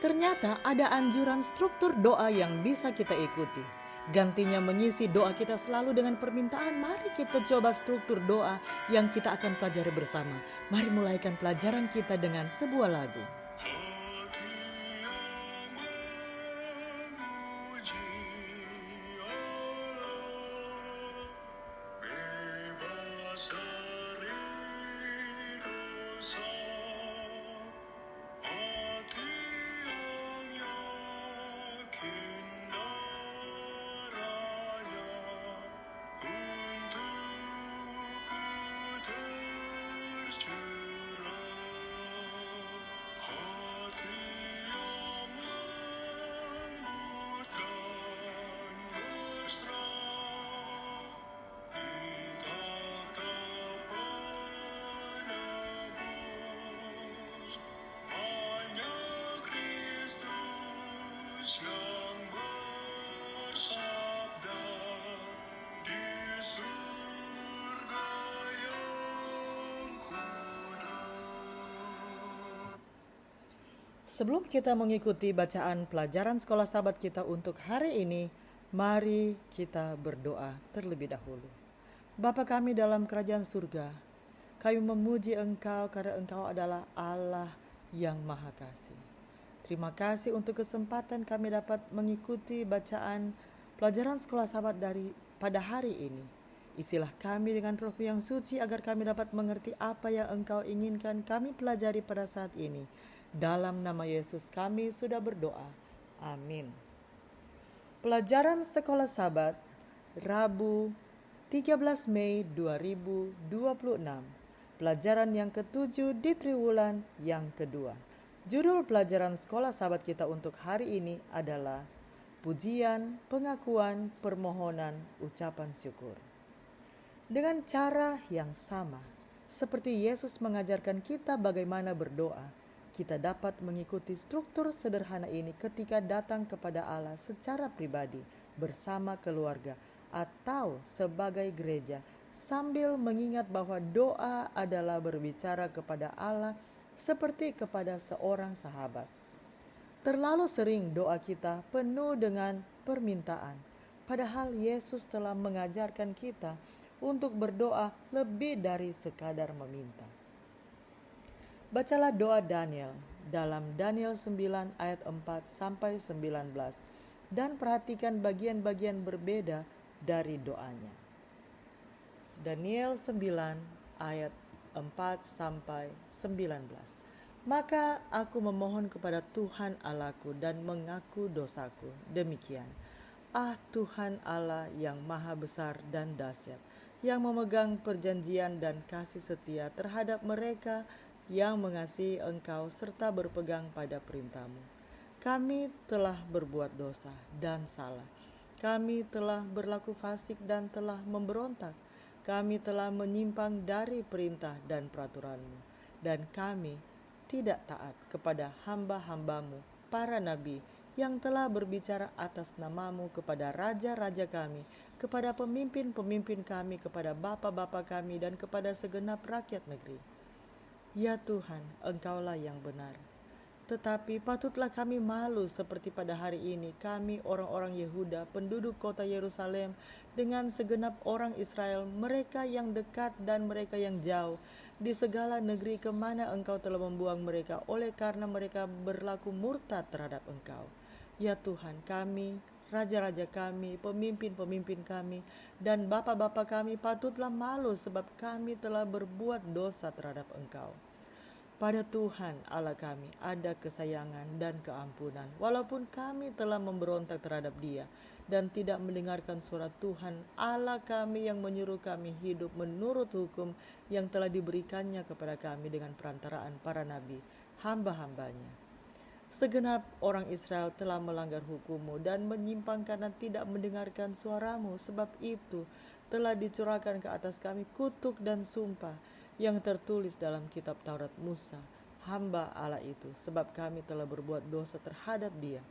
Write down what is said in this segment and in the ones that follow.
Ternyata ada anjuran struktur doa yang bisa kita ikuti. Gantinya mengisi doa kita selalu dengan permintaan, mari kita coba struktur doa yang kita akan pelajari bersama. Mari mulaikan pelajaran kita dengan sebuah lagu. Hati yang memuji Allah, bebas dari dosa. Hati yang yakin darahnya untukku tercurah. Hati yang lembut dan berserah, ditatap penebus, hanya Kristus yang bersabda di surga yang kudus. Sebelum kita mengikuti bacaan pelajaran sekolah sahabat kita untuk hari ini, mari kita berdoa terlebih dahulu. Bapa kami dalam kerajaan surga, kami memuji Engkau karena Engkau adalah Allah yang Maha Kasih. Terima kasih untuk kesempatan kami dapat mengikuti bacaan pelajaran sekolah sahabat dari pada hari ini. Isilah kami dengan roh yang suci agar kami dapat mengerti apa yang Engkau inginkan kami pelajari pada saat ini. Dalam nama Yesus kami sudah berdoa. Amin. Pelajaran sekolah sahabat Rabu 13 Mei 2026. Pelajaran yang ketujuh di triwulan yang kedua. Judul pelajaran sekolah sahabat kita untuk hari ini adalah pujian, pengakuan, permohonan, ucapan syukur. Dengan cara yang sama, seperti Yesus mengajarkan kita bagaimana berdoa, kita dapat mengikuti struktur sederhana ini ketika datang kepada Allah secara pribadi, bersama keluarga, atau sebagai gereja, sambil mengingat bahwa doa adalah berbicara kepada Allah seperti kepada seorang sahabat. Terlalu sering doa kita penuh dengan permintaan, padahal Yesus telah mengajarkan kita untuk berdoa lebih dari sekadar meminta. Bacalah doa Daniel dalam Daniel 9 ayat 4 sampai 19 dan perhatikan bagian-bagian berbeda dari doanya. Daniel 9 ayat 4 sampai 19. Maka aku memohon kepada Tuhan Allahku dan mengaku dosaku. Demikian, Tuhan Allah yang maha besar dan dahsyat, yang memegang perjanjian dan kasih setia terhadap mereka yang mengasihi Engkau serta berpegang pada perintah-Mu. Kami telah berbuat dosa dan salah. Kami telah berlaku fasik dan telah memberontak. Kami telah menyimpang dari perintah dan peraturan-Mu. Dan kami tidak taat kepada hamba-hamba-Mu, para nabi, yang telah berbicara atas nama-Mu kepada raja-raja kami, kepada pemimpin-pemimpin kami, kepada bapa-bapa kami, dan kepada segenap rakyat negeri. Ya Tuhan, Engkaulah yang benar. Tetapi patutlah kami malu seperti pada hari ini kami orang-orang Yehuda, penduduk kota Yerusalem, dengan segenap orang Israel, mereka yang dekat dan mereka yang jauh, di segala negeri kemana Engkau telah membuang mereka, oleh karena mereka berlaku murtad terhadap Engkau. Ya Tuhan, kami, raja-raja kami, pemimpin-pemimpin kami, dan bapa-bapa kami patutlah malu sebab kami telah berbuat dosa terhadap Engkau. Pada Tuhan Allah kami ada kesayangan dan keampunan, walaupun kami telah memberontak terhadap Dia dan tidak mendengarkan suara Tuhan Allah kami yang menyuruh kami hidup menurut hukum yang telah diberikannya kepada kami dengan perantaraan para nabi, hamba-hambanya. Segenap orang Israel telah melanggar hukum-Mu dan menyimpang karena tidak mendengarkan suara-Mu. Sebab itu telah dicurahkan ke atas kami kutuk dan sumpah yang tertulis dalam kitab Taurat Musa, hamba Allah itu, sebab kami telah berbuat dosa terhadap Dia.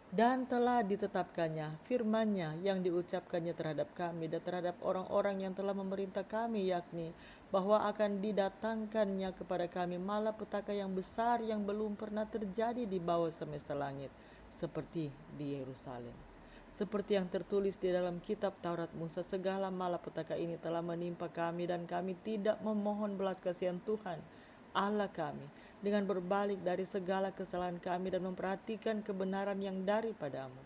dan telah ditetapkannya firman-Nya yang diucapkannya terhadap kami dan terhadap orang-orang yang telah memerintah kami, yakni bahwa akan didatangkannya kepada kami malapetaka yang besar yang belum pernah terjadi di bawah semesta langit, seperti di Yerusalem. Seperti yang tertulis di dalam kitab Taurat Musa, segala malapetaka ini telah menimpa kami dan kami tidak memohon belas kasihan Tuhan Allah kami dengan berbalik dari segala kesalahan kami dan memperhatikan kebenaran yang daripadamu.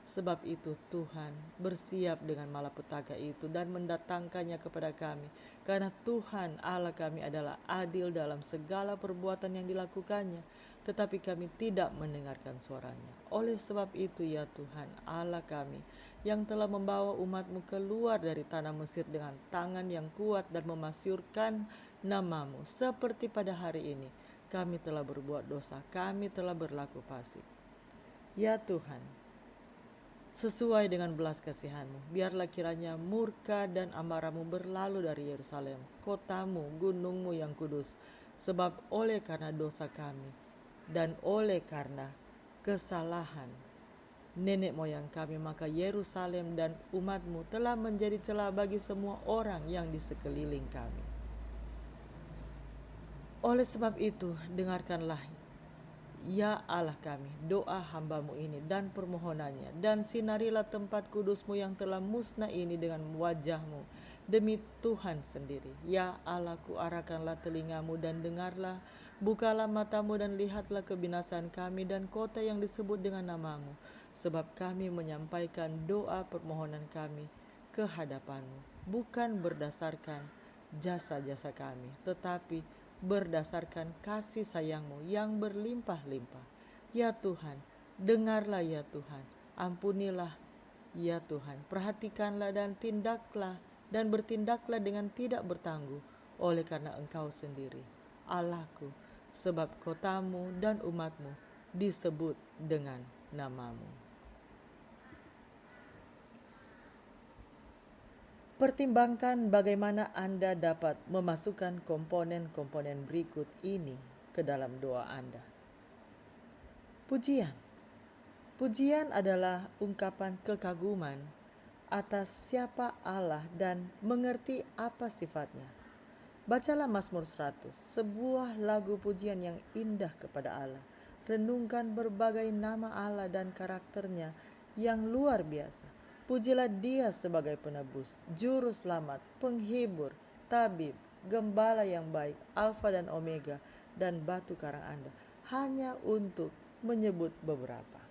Sebab itu Tuhan bersiap dengan malapetaka itu dan mendatangkannya kepada kami, karena Tuhan Allah kami adalah adil dalam segala perbuatan yang dilakukannya, tetapi kami tidak mendengarkan suaranya. Oleh sebab itu ya Tuhan Allah kami, yang telah membawa umat-Mu keluar dari tanah Mesir dengan tangan yang kuat dan memasyurkan namamu, seperti pada hari ini kami telah berbuat dosa, kami telah berlaku fasik. Ya Tuhan, sesuai dengan belas kasihan-Mu, biarlah kiranya murka dan amarah-Mu berlalu dari Yerusalem, kotamu, gunung-Mu yang kudus, sebab oleh karena dosa kami dan oleh karena kesalahan nenek moyang kami, maka Yerusalem dan umat-Mu telah menjadi celah bagi semua orang yang di sekeliling kami. Oleh sebab itu, dengarkanlah ya Allah kami doa hamba-Mu ini dan permohonannya, dan sinarilah tempat kudus-Mu yang telah musnah ini dengan wajah-Mu demi Tuhan sendiri. Ya Allahku, arahkanlah telinga-Mu dan dengarlah, bukalah mata-Mu dan lihatlah kebinasaan kami dan kota yang disebut dengan nama-Mu, sebab kami menyampaikan doa permohonan kami ke hadapan-Mu, bukan berdasarkan jasa-jasa kami, tetapi berdasarkan kasih sayang-Mu yang berlimpah-limpah. Ya Tuhan, dengarlah ya Tuhan, ampunilah ya Tuhan, perhatikanlah dan tindaklah dan bertindaklah dengan tidak bertangguh, oleh karena Engkau sendiri Allahku, sebab kotamu dan umat-Mu disebut dengan nama-Mu. Pertimbangkan bagaimana Anda dapat memasukkan komponen-komponen berikut ini ke dalam doa Anda. Pujian. Pujian adalah ungkapan kekaguman atas siapa Allah dan mengerti apa sifatnya. Bacalah Mazmur 100, sebuah lagu pujian yang indah kepada Allah. Renungkan berbagai nama Allah dan karakternya yang luar biasa. Pujilah Dia sebagai penebus, juru selamat, penghibur, tabib, gembala yang baik, Alfa dan Omega, dan batu karang Anda, hanya untuk menyebut beberapa.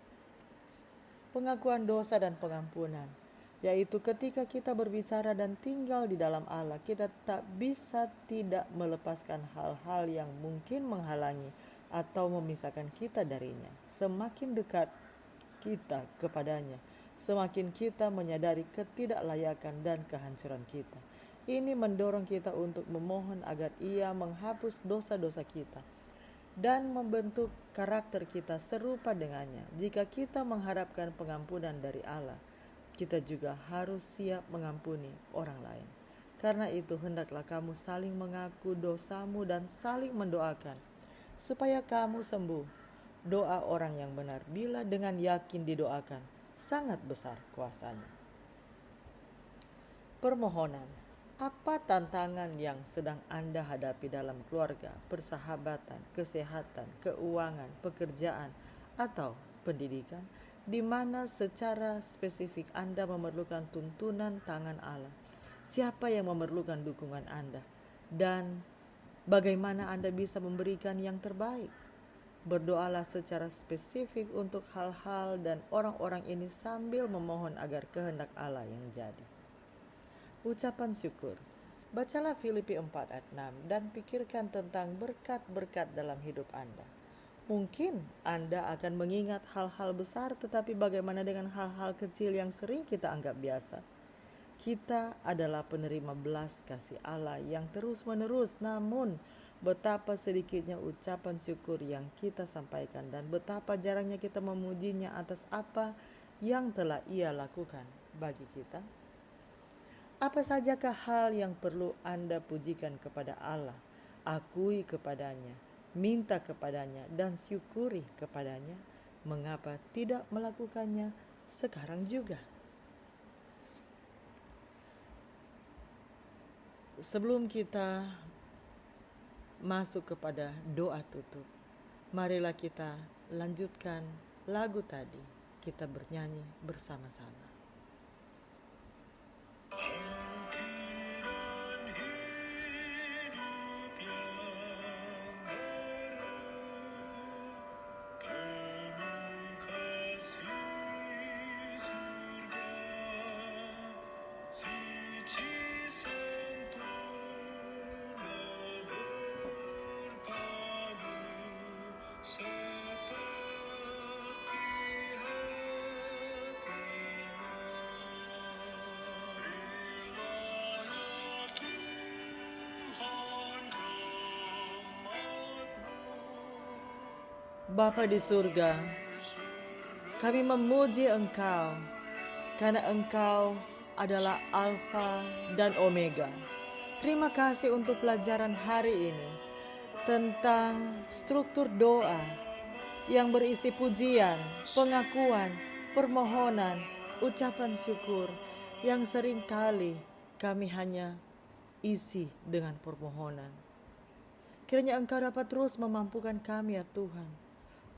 Pengakuan dosa dan pengampunan, yaitu ketika kita berbicara dan tinggal di dalam Allah, kita tak bisa tidak melepaskan hal-hal yang mungkin menghalangi atau memisahkan kita darinya. Semakin dekat kita kepadanya, semakin kita menyadari ketidaklayakan dan kehancuran kita. Ini mendorong kita untuk memohon agar Ia menghapus dosa-dosa kita dan membentuk karakter kita serupa dengannya. Jika kita mengharapkan pengampunan dari Allah, kita juga harus siap mengampuni orang lain. Karena itu, hendaklah kamu saling mengaku dosamu dan saling mendoakan supaya kamu sembuh. Doa orang yang benar bila dengan yakin didoakan, sangat besar kuasanya. Permohonan. Apa tantangan yang sedang Anda hadapi dalam keluarga, persahabatan, kesehatan, keuangan, pekerjaan, atau pendidikan, di mana secara spesifik Anda memerlukan tuntunan tangan Allah? Siapa yang memerlukan dukungan Anda? Dan bagaimana Anda bisa memberikan yang terbaik? Berdoalah secara spesifik untuk hal-hal dan orang-orang ini sambil memohon agar kehendak Allah yang jadi. Ucapan syukur. Bacalah Filipi 4 ayat 6 dan pikirkan tentang berkat-berkat dalam hidup Anda. Mungkin Anda akan mengingat hal-hal besar, tetapi bagaimana dengan hal-hal kecil yang sering kita anggap biasa? Kita adalah penerima belas kasih Allah yang terus-menerus, namun betapa sedikitnya ucapan syukur yang kita sampaikan dan betapa jarangnya kita memujinya atas apa yang telah Ia lakukan bagi kita. Apa sajakah hal yang perlu Anda pujikan kepada Allah, akui kepadanya, minta kepadanya, dan syukuri kepadanya? mengapa tidak melakukannya sekarang juga? Sebelum kita masuk kepada doa tutup, marilah kita lanjutkan lagu tadi. Kita bernyanyi bersama-sama. Ukiran hidup yang baru, penuh kasih surga, suci sempurna berpadu seperti hatinya. Wilayah Tuhan rahmat-Mu, Bapa di surga, kami memuji Engkau karena Engkau adalah Alfa dan Omega. Terima kasih untuk pelajaran hari ini tentang struktur doa yang berisi pujian, pengakuan, permohonan, ucapan syukur yang seringkali kami hanya isi dengan permohonan. Kiranya Engkau dapat terus memampukan kami ya Tuhan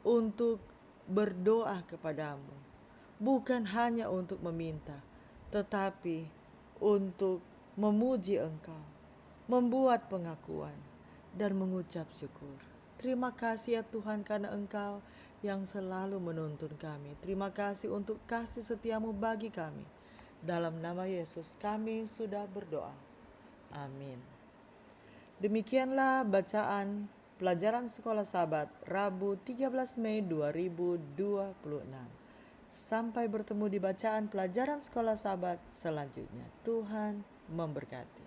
untuk berdoa kepadamu, bukan hanya untuk meminta, tetapi untuk memuji Engkau, membuat pengakuan, dan mengucap syukur. Terima kasih ya Tuhan karena Engkau yang selalu menuntun kami. Terima kasih untuk kasih setiamu bagi kami. Dalam nama Yesus kami sudah berdoa. Amin. Demikianlah bacaan pelajaran Sekolah Sabat Rabu 13 Mei 2026. Sampai bertemu di bacaan pelajaran Sekolah Sabat selanjutnya. Tuhan memberkati.